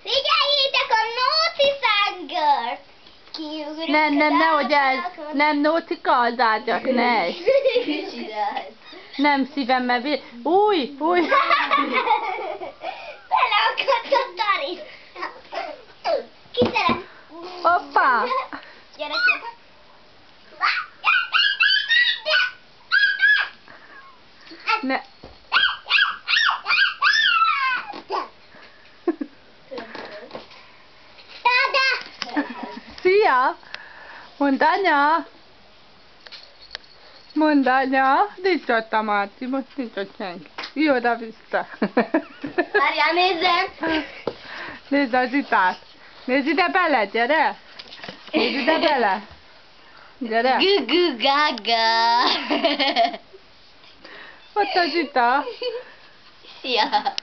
Figyeljétek a Nóci szángört! Nehogy ez. Nem, Nócika, az ágyak, ne. Nem szívem, mert új! Beleakadt a Tari! Ki szeret? Hoppá! Gyerekek! Ne. Szia! Mondd anya! Mondd anya! Nincs ott a Marci, most nincs ott senki. Jöjj oda-vissza! Várjál, nézzem! Nézd a Zsitát! Nézd ide bele, gyere! Nézd ide bele! Gyere! Gugu-gaga! Ott a Zsita! Szia!